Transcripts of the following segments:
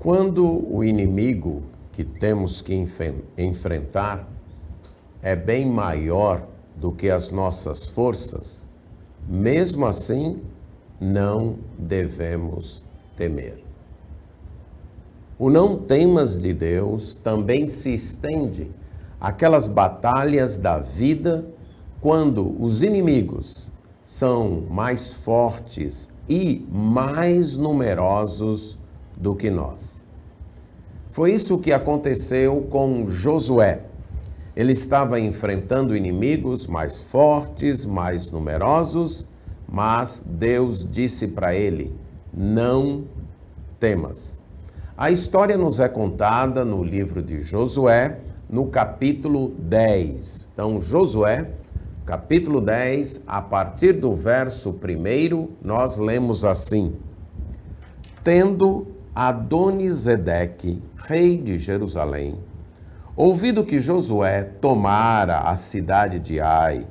Quando o inimigo que temos que enfrentar é bem maior do que as nossas forças, mesmo assim, não devemos temer. O não temas de Deus também se estende àquelas batalhas da vida quando os inimigos são mais fortes e mais numerosos do que nós. Foi isso que aconteceu com Josué. Ele estava enfrentando inimigos mais fortes, mais numerosos, mas Deus disse para ele: não temas. A história nos é contada no livro de Josué, no capítulo 10. Então, Josué, capítulo 10, a partir do verso 1, nós lemos assim: Tendo Adonisedeque, rei de Jerusalém, ouvido que Josué tomara a cidade de Ai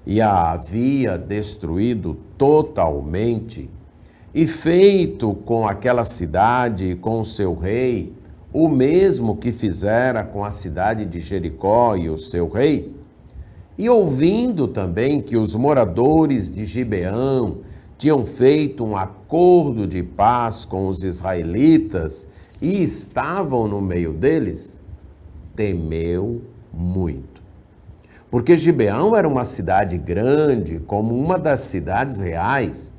e a havia destruído totalmente, e feito com aquela cidade e com o seu rei o mesmo que fizera com a cidade de Jericó e o seu rei, e ouvindo também que os moradores de Gibeão tinham feito um acordo de paz com os israelitas e estavam no meio deles, temeu muito. Porque Gibeão era uma cidade grande, como uma das cidades reais,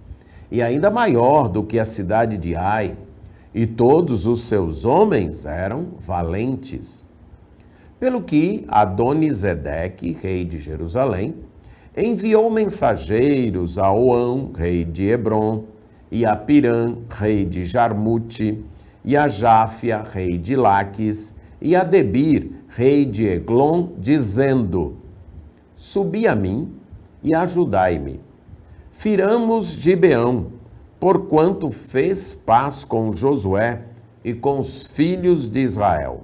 e ainda maior do que a cidade de Ai, e todos os seus homens eram valentes. Pelo que Adonisedeque, rei de Jerusalém, enviou mensageiros a Oão, rei de Hebron, e a Pirã, rei de Jarmute, e a Jáfia, rei de Laques, e a Debir, rei de Eglon, dizendo: Subi a mim e ajudai-me. Firamos Gibeão, porquanto fez paz com Josué e com os filhos de Israel.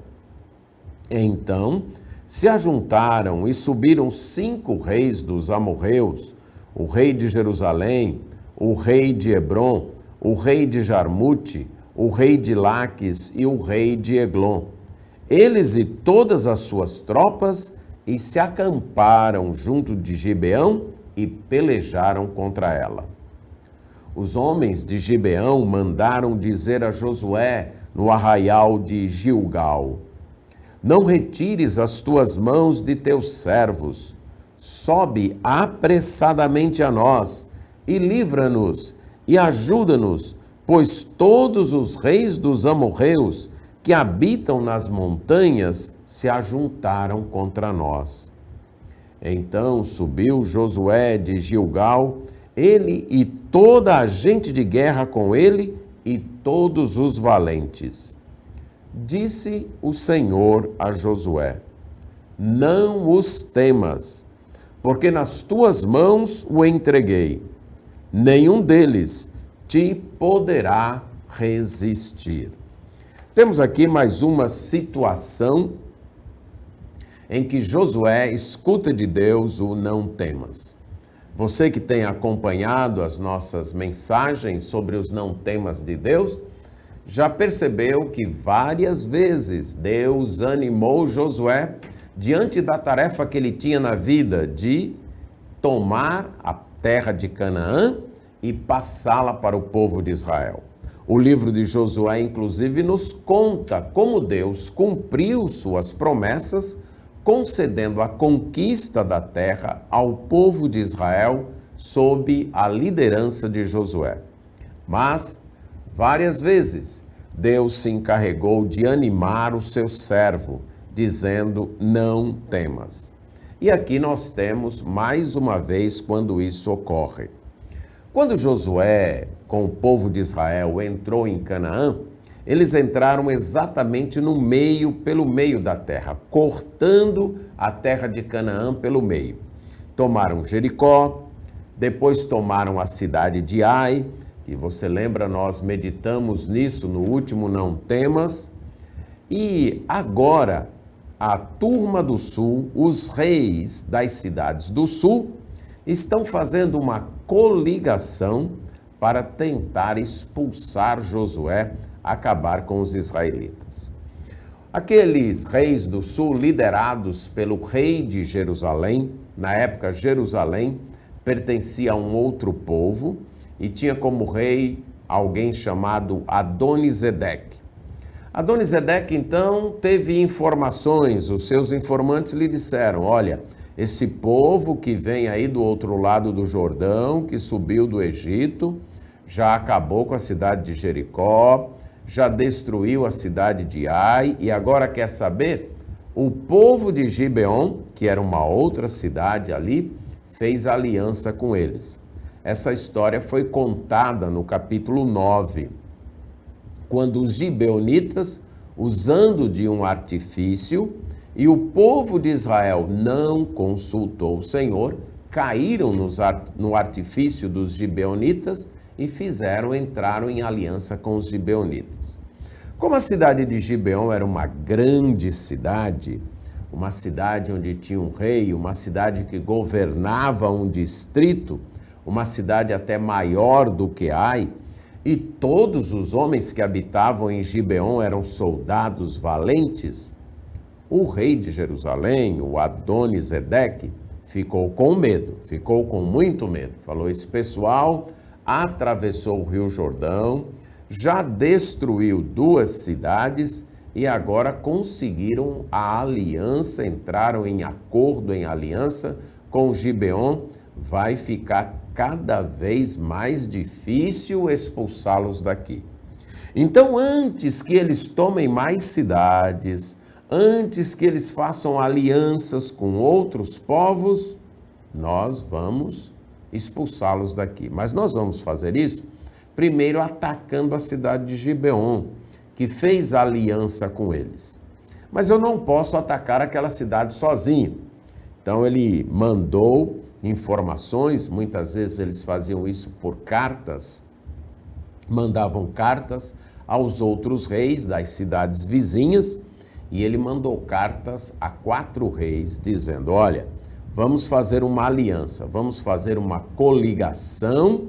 Então se ajuntaram e subiram 5 reis dos amorreus, o rei de Jerusalém, o rei de Hebron, o rei de Jarmute, o rei de Laques e o rei de Eglon. Eles e todas as suas tropas, e se acamparam junto de Gibeão e pelejaram contra ela. Os homens de Gibeão mandaram dizer a Josué no arraial de Gilgal: Não retires as tuas mãos de teus servos, sobe apressadamente a nós e livra-nos e ajuda-nos, pois todos os reis dos amorreus que habitam nas montanhas se ajuntaram contra nós. Então subiu Josué de Gilgal, ele e toda a gente de guerra com ele e todos os valentes. Disse o Senhor a Josué: Não os temas, porque nas tuas mãos o entreguei. Nenhum deles te poderá resistir. Temos aqui mais uma situação em que Josué escuta de Deus o não temas. Você que tem acompanhado as nossas mensagens sobre os não temas de Deus, já percebeu que várias vezes Deus animou Josué diante da tarefa que ele tinha na vida de tomar a terra de Canaã e passá-la para o povo de Israel. O livro de Josué, inclusive, nos conta como Deus cumpriu suas promessas, concedendo a conquista da terra ao povo de Israel sob a liderança de Josué. Mas, várias vezes, Deus se encarregou de animar o seu servo, dizendo: não temas. E aqui nós temos mais uma vez quando isso ocorre. Quando Josué, com o povo de Israel, entrou em Canaã, eles entraram exatamente pelo meio da terra, cortando a terra de Canaã pelo meio. Tomaram Jericó, depois tomaram a cidade de Ai, e você lembra, nós meditamos nisso no último Não Temas, e agora a turma do sul, os reis das cidades do sul, estão fazendo uma coligação para tentar expulsar Josué acabar com os israelitas. Aqueles reis do sul, liderados pelo rei de Jerusalém, na época Jerusalém pertencia a um outro povo e tinha como rei alguém chamado Adonisedeque. Adonisedeque, então, teve informações, os seus informantes lhe disseram, olha, esse povo que vem aí do outro lado do Jordão, que subiu do Egito, já acabou com a cidade de Jericó, já destruiu a cidade de Ai e agora quer saber? O povo de Gibeon, que era uma outra cidade ali, fez aliança com eles. Essa história foi contada no capítulo 9, quando os gibeonitas, usando de um artifício, e o povo de Israel não consultou o Senhor, caíram no artifício dos gibeonitas e entraram em aliança com os gibeonitas. Como a cidade de Gibeon era uma grande cidade, uma cidade onde tinha um rei, uma cidade que governava um distrito, uma cidade até maior do que Ai, e todos os homens que habitavam em Gibeon eram soldados valentes, o rei de Jerusalém, o Adonisedeque, ficou com medo, ficou com muito medo. Falou, esse pessoal atravessou o Rio Jordão, já destruiu 2 cidades e agora conseguiram a aliança, entraram em acordo, em aliança com Gibeon, vai ficar cada vez mais difícil expulsá-los daqui. Então, antes que eles tomem mais cidades, antes que eles façam alianças com outros povos, nós vamos expulsá-los daqui. Mas nós vamos fazer isso primeiro atacando a cidade de Gibeon, que fez aliança com eles. Mas eu não posso atacar aquela cidade sozinho. Então ele mandou informações, muitas vezes eles faziam isso por cartas, mandavam cartas aos outros reis das cidades vizinhas, e ele mandou cartas a 4 reis, dizendo, olha, vamos fazer uma aliança, vamos fazer uma coligação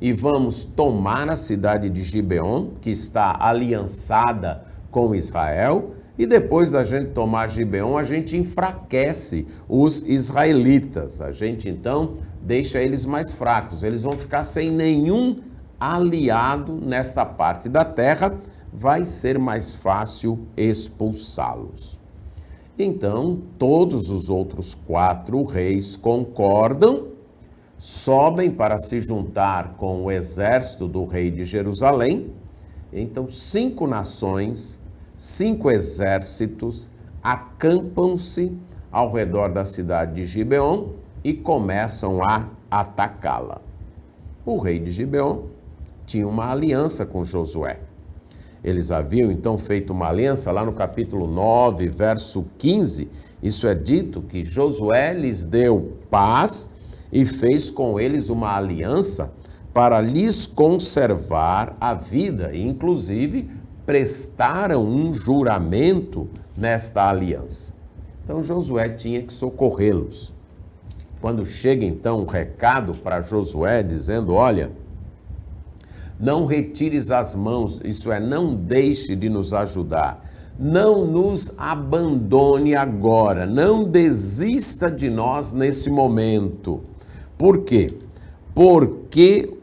e vamos tomar a cidade de Gibeon, que está aliançada com Israel, e depois da gente tomar Gibeon, a gente enfraquece os israelitas. A gente, então, deixa eles mais fracos. Eles vão ficar sem nenhum aliado nesta parte da terra. Vai ser mais fácil expulsá-los. Então, todos os outros 4 reis concordam, sobem para se juntar com o exército do rei de Jerusalém. Então, 5 nações, 5 exércitos acampam-se ao redor da cidade de Gibeon e começam a atacá-la. O rei de Gibeon tinha uma aliança com Josué. Eles haviam então feito uma aliança lá no capítulo 9, verso 15. Isso é dito que Josué lhes deu paz e fez com eles uma aliança para lhes conservar a vida, e inclusive prestaram um juramento nesta aliança. Então Josué tinha que socorrê-los. Quando chega então um recado para Josué dizendo, olha, não retires as mãos, isso é, não deixe de nos ajudar, não nos abandone agora, não desista de nós nesse momento. Por quê? Porque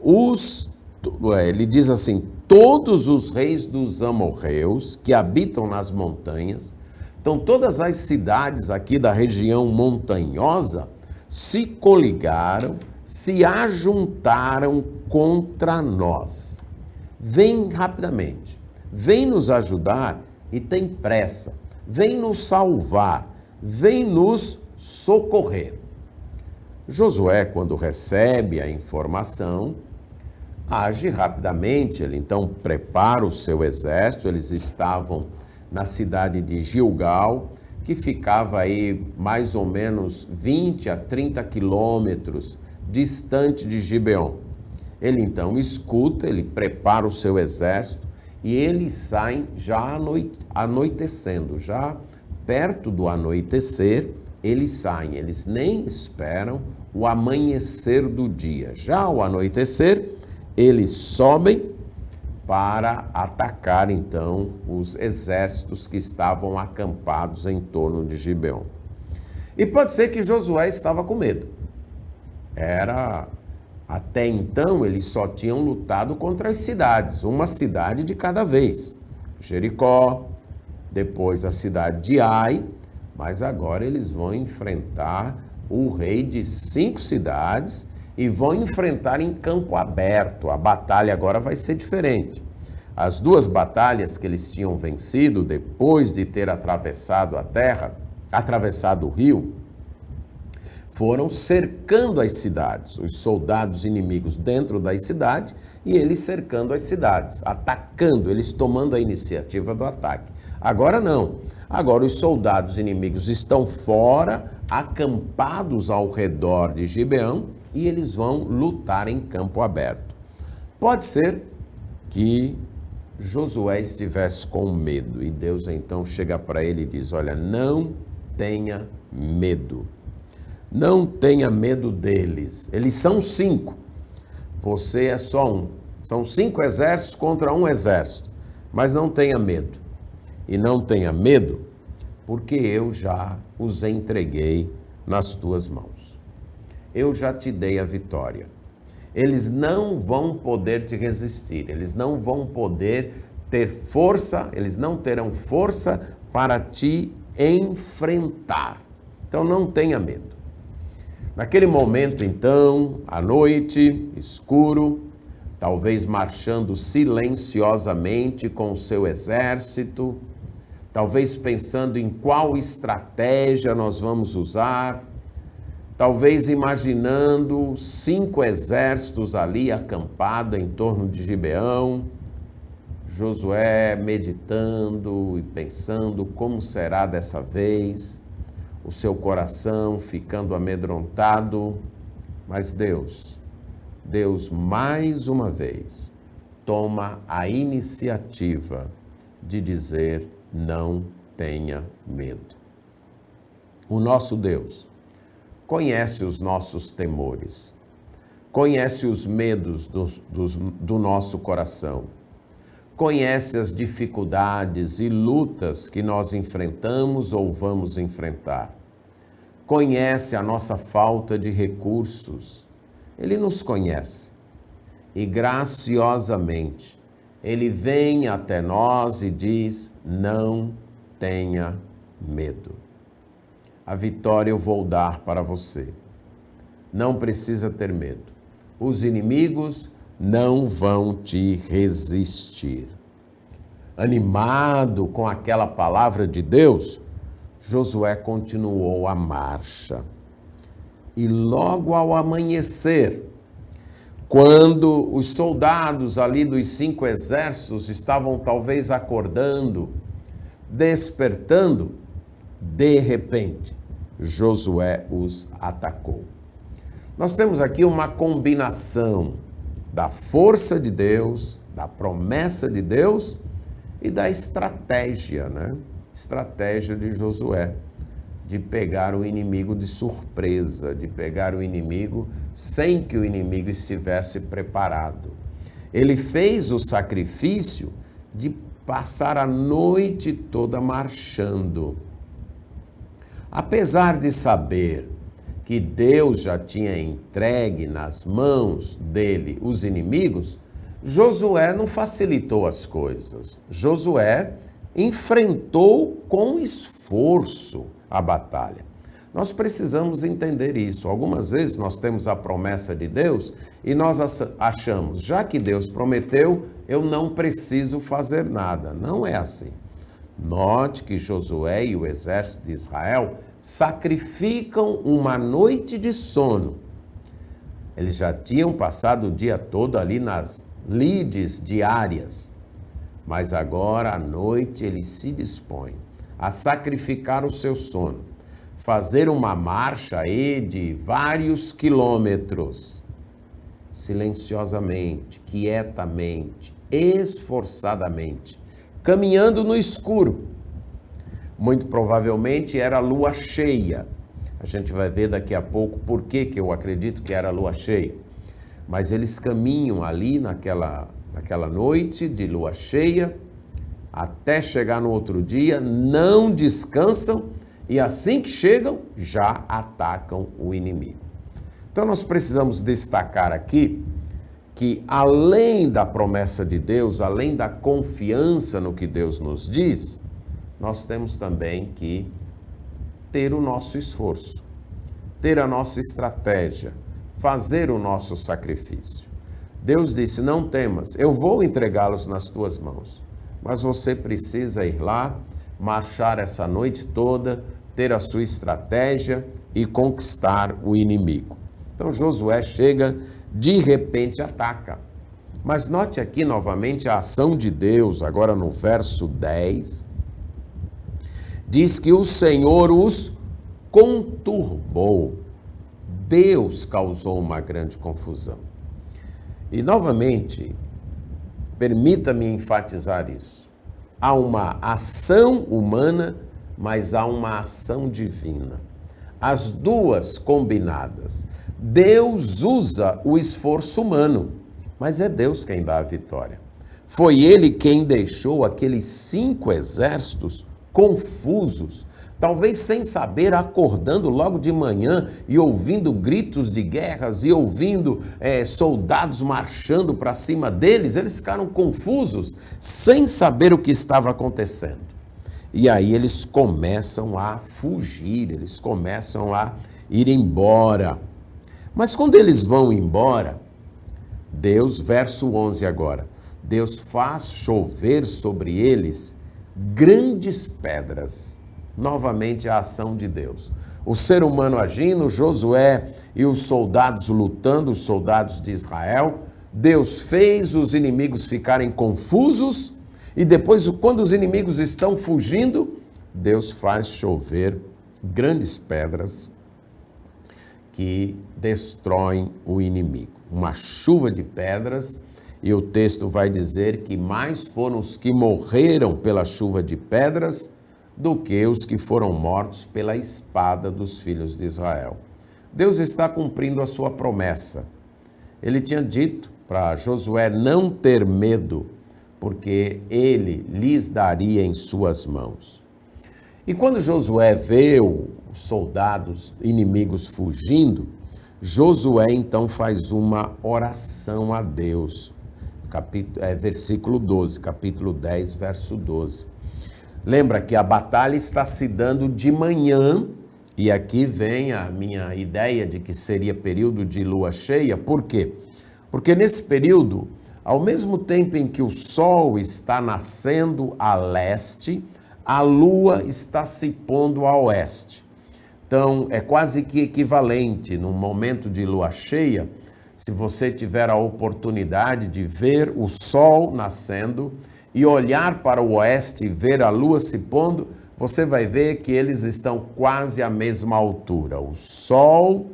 ele diz assim, todos os reis dos amorreus que habitam nas montanhas, então todas as cidades aqui da região montanhosa se coligaram, se ajuntaram contra nós. Vem rapidamente, vem nos ajudar e tem pressa, vem nos salvar, vem nos socorrer. Josué, quando recebe a informação, age rapidamente, ele então prepara o seu exército, eles estavam na cidade de Gilgal, que ficava aí mais ou menos 20 a 30 quilômetros distante de Gibeon. Ele então escuta, ele prepara o seu exército e eles saem já anoitecendo, já perto do anoitecer, eles saem, eles nem esperam o amanhecer do dia. Já ao anoitecer, eles sobem para atacar então os exércitos que estavam acampados em torno de Gibeon. E pode ser que Josué estava com medo. Até então eles só tinham lutado contra as cidades, uma cidade de cada vez. Jericó, depois a cidade de Ai, mas agora eles vão enfrentar o rei de 5 cidades e vão enfrentar em campo aberto. A batalha agora vai ser diferente. As 2 batalhas que eles tinham vencido depois de ter atravessado a terra, atravessado o rio, foram cercando as cidades, os soldados inimigos dentro das cidades e eles cercando as cidades, atacando, eles tomando a iniciativa do ataque. Agora não, agora os soldados inimigos estão fora, acampados ao redor de Gibeão e eles vão lutar em campo aberto. Pode ser que Josué estivesse com medo e Deus então chega para ele e diz: olha, não tenha medo. Não tenha medo deles. Eles são 5. Você é só um. São 5 exércitos contra um exército. Mas não tenha medo. E não tenha medo, porque eu já os entreguei nas tuas mãos. Eu já te dei a vitória. Eles não vão poder te resistir. Eles não vão poder ter força. Eles não terão força para te enfrentar. Então não tenha medo. Naquele momento, então, à noite, escuro, talvez marchando silenciosamente com o seu exército, talvez pensando em qual estratégia nós vamos usar, talvez imaginando 5 exércitos ali acampados em torno de Gibeão, Josué meditando e pensando como será dessa vez, o seu coração ficando amedrontado, mas Deus mais uma vez toma a iniciativa de dizer: não tenha medo. O nosso Deus conhece os nossos temores, conhece os medos do nosso coração, conhece as dificuldades e lutas que nós enfrentamos ou vamos enfrentar. Conhece a nossa falta de recursos. Ele nos conhece. E graciosamente, Ele vem até nós e diz: não tenha medo. A vitória eu vou dar para você. Não precisa ter medo. Os inimigos não vão te resistir. Animado com aquela palavra de Deus, Josué continuou a marcha. E logo ao amanhecer, quando os soldados ali dos 5 exércitos estavam talvez acordando, despertando, de repente, Josué os atacou. Nós temos aqui uma combinação da força de Deus, da promessa de Deus e da estratégia, né? Estratégia de Josué, de pegar o inimigo de surpresa, de pegar o inimigo sem que o inimigo estivesse preparado. Ele fez o sacrifício de passar a noite toda marchando. Apesar de saber que Deus já tinha entregue nas mãos dele os inimigos, Josué não facilitou as coisas. Josué enfrentou com esforço a batalha. Nós precisamos entender isso. Algumas vezes nós temos a promessa de Deus e nós achamos, já que Deus prometeu, eu não preciso fazer nada. Não é assim. Note que Josué e o exército de Israel sacrificam uma noite de sono. Eles já tinham passado o dia todo ali nas lides diárias, mas agora à noite eles se dispõem a sacrificar o seu sono, fazer uma marcha aí de vários quilômetros, silenciosamente, quietamente, esforçadamente, caminhando no escuro. Muito provavelmente era lua cheia. A gente vai ver daqui a pouco por que eu acredito que era lua cheia. Mas eles caminham ali naquela noite de lua cheia, até chegar no outro dia, não descansam e assim que chegam, já atacam o inimigo. Então nós precisamos destacar aqui que além da promessa de Deus, além da confiança no que Deus nos diz, nós temos também que ter o nosso esforço, ter a nossa estratégia, fazer o nosso sacrifício. Deus disse, não temas, eu vou entregá-los nas tuas mãos, mas você precisa ir lá, marchar essa noite toda, ter a sua estratégia e conquistar o inimigo. Então Josué chega, de repente ataca. Mas note aqui novamente a ação de Deus, agora no verso 10, diz que o Senhor os conturbou. Deus causou uma grande confusão. E novamente, permita-me enfatizar isso. Há uma ação humana, mas há uma ação divina. As duas combinadas. Deus usa o esforço humano, mas é Deus quem dá a vitória. Foi Ele quem deixou aqueles 5 exércitos confusos, talvez sem saber, acordando logo de manhã e ouvindo gritos de guerras e ouvindo soldados marchando para cima deles, eles ficaram confusos, sem saber o que estava acontecendo. E aí eles começam a fugir, eles começam a ir embora. Mas quando eles vão embora, Deus, verso 11 agora, Deus faz chover sobre eles grandes pedras. Novamente a ação de Deus. O ser humano agindo, Josué e os soldados lutando, os soldados de Israel. Deus fez os inimigos ficarem confusos e depois, quando os inimigos estão fugindo, Deus faz chover grandes pedras que destroem o inimigo. Uma chuva de pedras, e o texto vai dizer que mais foram os que morreram pela chuva de pedras do que os que foram mortos pela espada dos filhos de Israel. Deus está cumprindo a sua promessa. Ele tinha dito para Josué não ter medo, porque ele lhes daria em suas mãos. E quando Josué vê os soldados inimigos fugindo, Josué então faz uma oração a Deus. Versículo 12, capítulo 10, verso 12. Lembra que a batalha está se dando de manhã, e aqui vem a minha ideia de que seria período de lua cheia. Por quê? Porque nesse período, ao mesmo tempo em que o sol está nascendo a leste, a lua está se pondo a oeste. Então, é quase que equivalente, num momento de lua cheia, se você tiver a oportunidade de ver o sol nascendo e olhar para o oeste e ver a lua se pondo, você vai ver que eles estão quase à mesma altura. O sol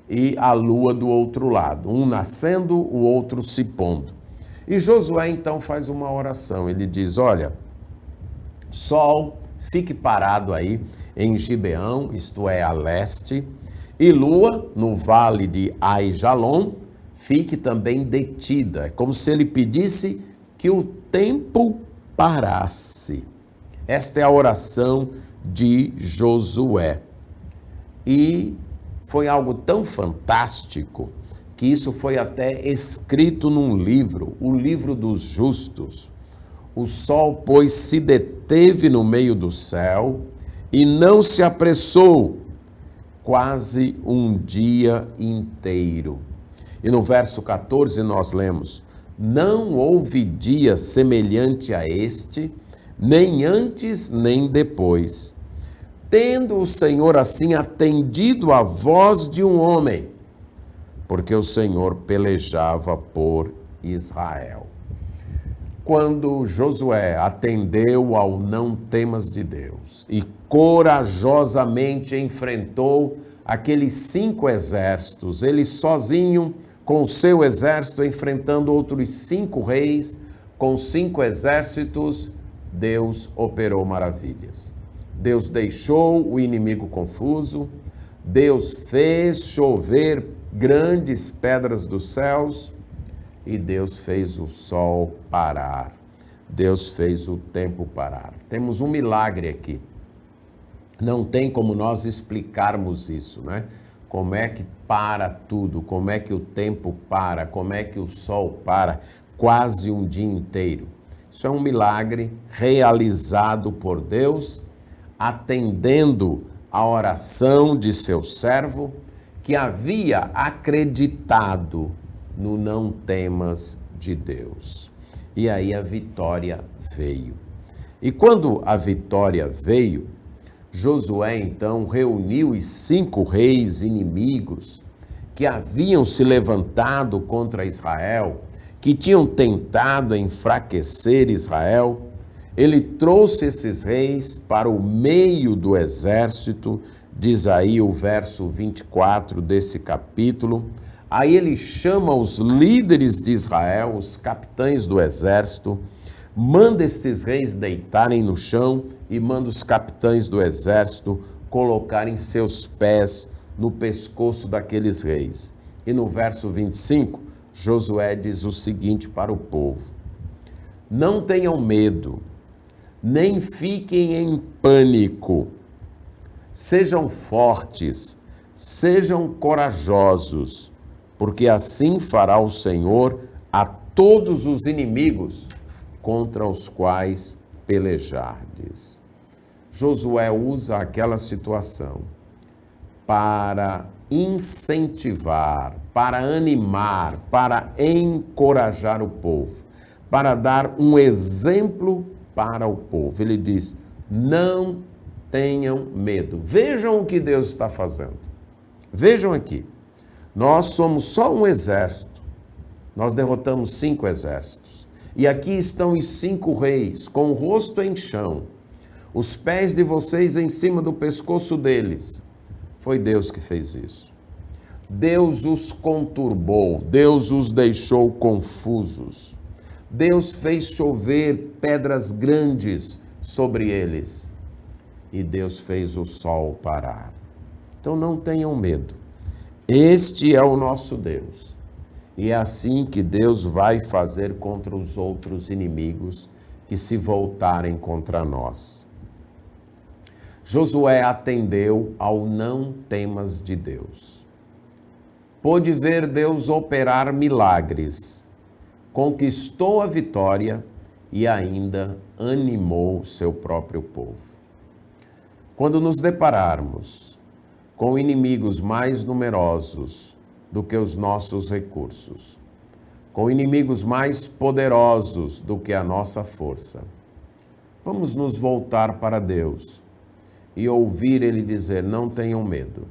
e a lua do outro lado, um nascendo, o outro se pondo. E Josué então faz uma oração, ele diz, olha, sol, fique parado aí em Gibeão, isto é, a leste, e lua, no vale de Aijalon, fique também detida. É como se ele pedisse que o tempo parasse. Esta é a oração de Josué. E foi algo tão fantástico que isso foi até escrito num livro, o livro dos justos. O sol, pois, se deteve no meio do céu e não se apressou, quase um dia inteiro. E no verso 14 nós lemos, não houve dia semelhante a este, nem antes nem depois, tendo o Senhor assim atendido à voz de um homem, porque o Senhor pelejava por Israel. Quando Josué atendeu ao não temas de Deus e corajosamente enfrentou aqueles 5 exércitos, ele sozinho com o seu exército enfrentando outros 5 reis, com 5 exércitos, Deus operou maravilhas. Deus deixou o inimigo confuso, Deus fez chover grandes pedras dos céus e Deus fez o sol parar. Deus fez o tempo parar. Temos um milagre aqui. Não tem como nós explicarmos isso, né? Como é que para tudo, como é que o tempo para, como é que o sol para, quase um dia inteiro. Isso é um milagre realizado por Deus, atendendo a oração de seu servo, que havia acreditado no não temas de Deus. E aí a vitória veio. E quando a vitória veio, Josué então reuniu os 5 reis inimigos que haviam se levantado contra Israel, que tinham tentado enfraquecer Israel. Ele trouxe esses reis para o meio do exército, diz aí o verso 24 desse capítulo. Aí ele chama os líderes de Israel, os capitães do exército, manda esses reis deitarem no chão e manda os capitães do exército colocarem seus pés no pescoço daqueles reis. E no verso 25, Josué diz o seguinte para o povo: não tenham medo, nem fiquem em pânico, sejam fortes, sejam corajosos, porque assim fará o Senhor a todos os inimigos contra os quais pelejardes. Josué usa aquela situação para incentivar, para animar, para encorajar o povo, para dar um exemplo para o povo. Ele diz: não tenham medo. Vejam o que Deus está fazendo. Vejam aqui. Nós somos só um exército. Nós derrotamos 5 exércitos. E aqui estão os 5 reis, com o rosto em chão, os pés de vocês em cima do pescoço deles. Foi Deus que fez isso. Deus os conturbou, Deus os deixou confusos. Deus fez chover pedras grandes sobre eles. E Deus fez o sol parar. Então não tenham medo. Este é o nosso Deus. E é assim que Deus vai fazer contra os outros inimigos que se voltarem contra nós. Josué atendeu ao não temas de Deus. Pôde ver Deus operar milagres, conquistou a vitória e ainda animou seu próprio povo. Quando nos depararmos com inimigos mais numerosos do que os nossos recursos, com inimigos mais poderosos do que a nossa força, vamos nos voltar para Deus e ouvir Ele dizer: não tenham medo,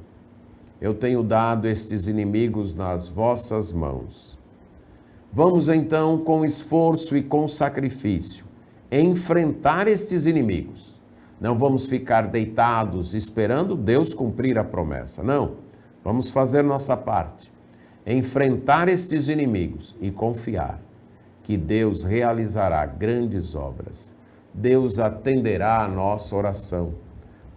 eu tenho dado estes inimigos nas vossas mãos. Vamos então, com esforço e com sacrifício, enfrentar estes inimigos. Não vamos ficar deitados esperando Deus cumprir a promessa, não. Vamos fazer nossa parte, enfrentar estes inimigos e confiar que Deus realizará grandes obras. Deus atenderá a nossa oração,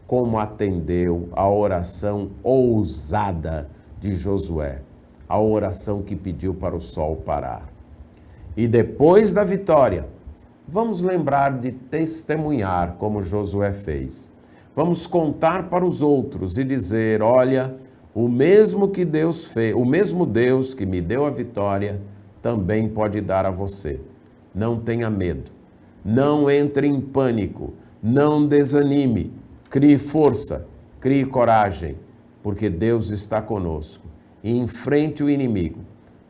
como atendeu a oração ousada de Josué, a oração que pediu para o sol parar. E depois da vitória, vamos lembrar de testemunhar como Josué fez. Vamos contar para os outros e dizer: olha, o mesmo que Deus fez, o mesmo Deus que me deu a vitória, também pode dar a você. Não tenha medo, não entre em pânico, não desanime, crie força, crie coragem, porque Deus está conosco. E enfrente o inimigo,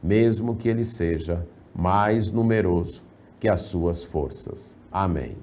mesmo que ele seja mais numeroso que as suas forças. Amém.